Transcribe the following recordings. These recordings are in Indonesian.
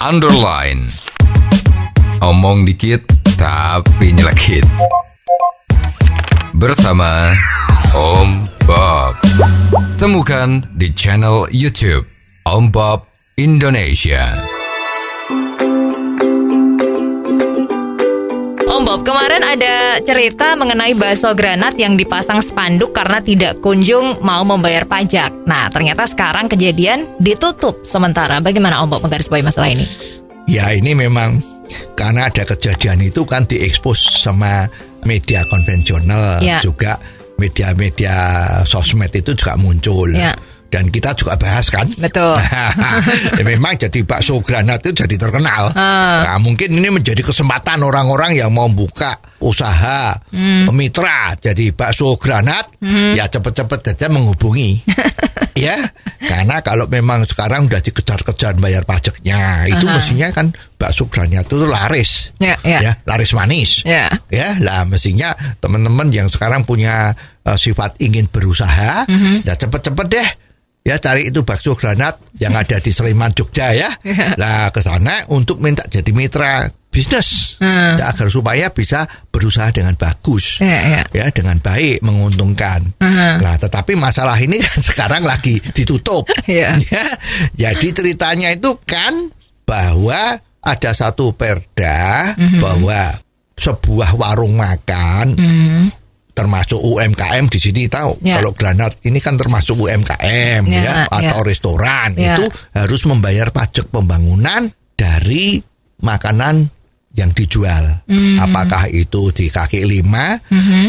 underline. Omong dikit tapi nyelekit. Bersama Om Bob. Temukan di channel YouTube Om Bob Indonesia. Om Bob, kemarin ada cerita mengenai bakso granat yang dipasang spanduk karena tidak kunjung mau membayar pajak. Nah, ternyata sekarang kejadian ditutup sementara. Bagaimana Om Bob menggarisbawahi masalah ini? Ya, ini memang karena ada kejadian itu kan diekspos sama media konvensional, ya. Juga media-media sosmed itu juga muncul. Ya. Dan kita juga bahas kan. Betul. Memang jadi bakso granat itu jadi terkenal. Nah, mungkin ini menjadi kesempatan orang-orang yang mau buka usaha mitra jadi bakso granat. Ya cepet-cepet aja menghubungi. Ya, karena kalau memang sekarang udah dikejar-kejar bayar pajaknya, itu mestinya kan bakso granat itu laris. Ya, laris manis. Ya, lah mestinya teman-teman yang sekarang punya sifat ingin berusaha, ya cepet-cepet deh. Ya, cari itu bakso granat yang ada di Sleman, Jogja ya. Lah ke sana untuk minta jadi mitra bisnis. Ya, agar supaya bisa berusaha dengan bagus. Ya, dengan baik, menguntungkan. Nah, tetapi masalah ini kan sekarang lagi ditutup. Ya, jadi ceritanya itu kan bahwa ada satu perda bahwa sebuah warung makan termasuk UMKM di sini tahu kalau granat ini kan termasuk UMKM atau restoran itu harus membayar pajak pembangunan dari makanan yang dijual. Apakah itu di kaki lima,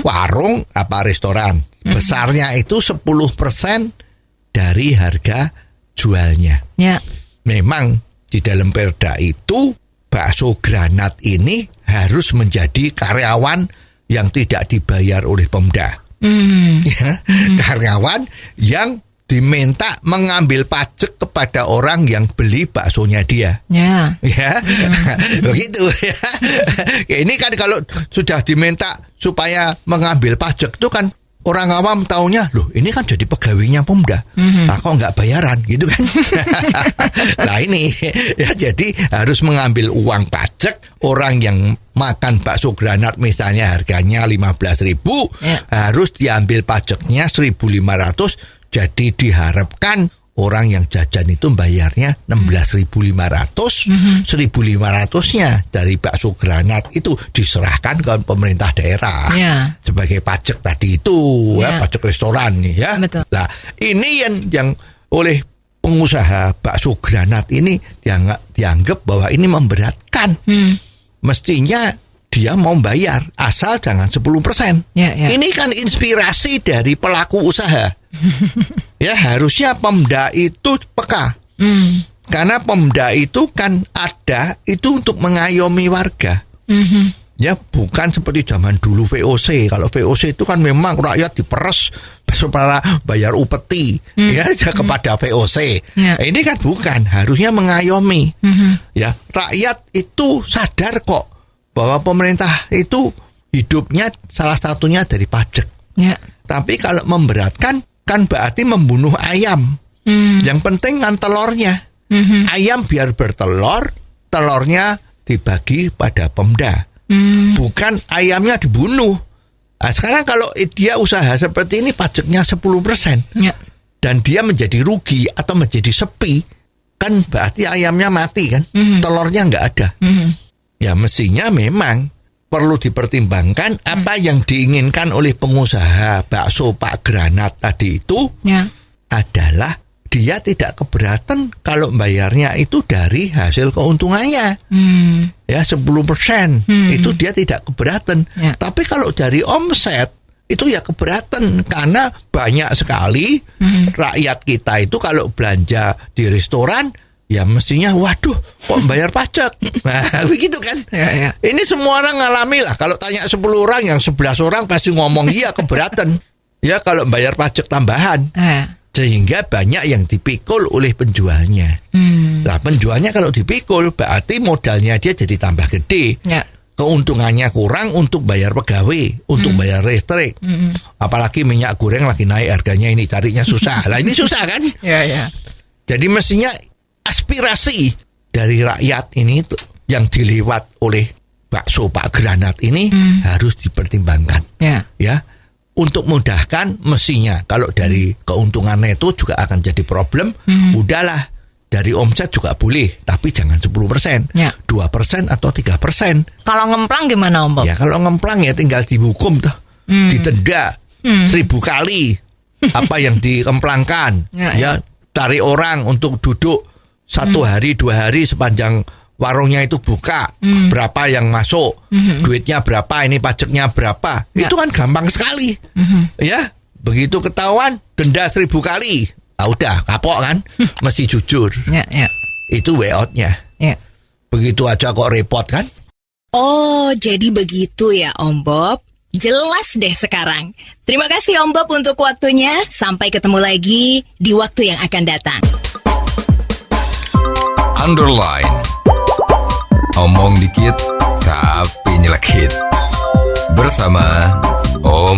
warung apa restoran. Besarnya itu 10% dari harga jualnya. Memang di dalam perda itu bakso granat ini harus menjadi karyawan yang tidak dibayar oleh Pemda. Karyawan yang diminta mengambil pajak kepada orang yang beli baksonya dia. Begitu ya. Ini kan kalau sudah diminta supaya mengambil pajak itu kan orang awam taunya, loh ini kan jadi pegawainya Pemda. Nah, kok nggak bayaran gitu kan. Nah ini ya, jadi harus mengambil uang pajak. Orang yang makan bakso granat misalnya harganya 15.000, harus diambil pajaknya 1.500. Jadi diharapkan orang yang jajan itu bayarnya 16.500. 1.500-nya dari bakso granat itu diserahkan ke pemerintah daerah sebagai pajak tadi itu, pajak restoran ya. Betul. Nah, ini yang oleh pengusaha bakso granat ini dianggap bahwa ini memberatkan. Mestinya dia mau bayar asal jangan 10%. Ini kan inspirasi dari pelaku usaha. Ya, harusnya Pemda itu peka. Karena Pemda itu kan ada itu untuk mengayomi warga. Ya, bukan seperti zaman dulu VOC. Kalau VOC itu kan memang rakyat diperes supaya bayar upeti kepada VOC. Ini kan bukan, harusnya mengayomi. Ya, rakyat itu sadar kok bahwa pemerintah itu hidupnya salah satunya dari pajak. Tapi kalau memberatkan kan berarti membunuh ayam. Yang penting kan telurnya. Ayam biar bertelur, telurnya dibagi pada Pemda. Bukan ayamnya dibunuh. Nah, sekarang kalau dia usaha seperti ini pajaknya 10%. Dan dia menjadi rugi atau menjadi sepi, kan berarti ayamnya mati kan. Telurnya nggak ada. Ya mestinya memang perlu dipertimbangkan apa yang diinginkan oleh pengusaha bakso Pak Granat tadi itu adalah dia tidak keberatan kalau bayarnya itu dari hasil keuntungannya. Ya 10% itu dia tidak keberatan. Tapi kalau dari omset itu ya keberatan karena banyak sekali rakyat kita itu kalau belanja di restoran ya mestinya waduh kok bayar pajak. Nah begitu kan. Ini semua orang ngalami lah. Kalau tanya 10 orang yang 11 orang pasti ngomong iya keberatan. Ya kalau bayar pajak tambahan. Sehingga banyak yang dipikul oleh penjualnya. Nah penjualnya kalau dipikul berarti modalnya dia jadi tambah gede. Keuntungannya kurang untuk bayar pegawai, untuk bayar listrik. Apalagi minyak goreng lagi naik harganya, ini carinya susah. Lah ini susah kan. Jadi mestinya aspirasi dari rakyat ini yang dilewat oleh bakso Pak Granat ini harus dipertimbangkan. Ya. Untuk mudahkan mestinya kalau dari keuntungan neto juga akan jadi problem. Udahlah, dari omset juga boleh, tapi jangan 10%, 2% atau 3%. Kalau ngemplang gimana Om Bob? Ya kalau ngemplang ya tinggal dihukum tuh, didenda 1000 kali apa yang dikemplangkan. Ya, cari orang untuk duduk 1 hari 2 hari sepanjang warungnya itu buka, berapa yang masuk, duitnya berapa, ini pajaknya berapa, itu kan gampang sekali. Ya, begitu ketahuan denda 1000 kali, udah kapok kan, mesti jujur. Itu way out-nya. Begitu aja kok repot kan? Oh, jadi begitu ya Om Bob. Jelas deh sekarang. Terima kasih Om Bob untuk waktunya. Sampai ketemu lagi di waktu yang akan datang. Underline. Omong dikit tapi nyelekit. Bersama Om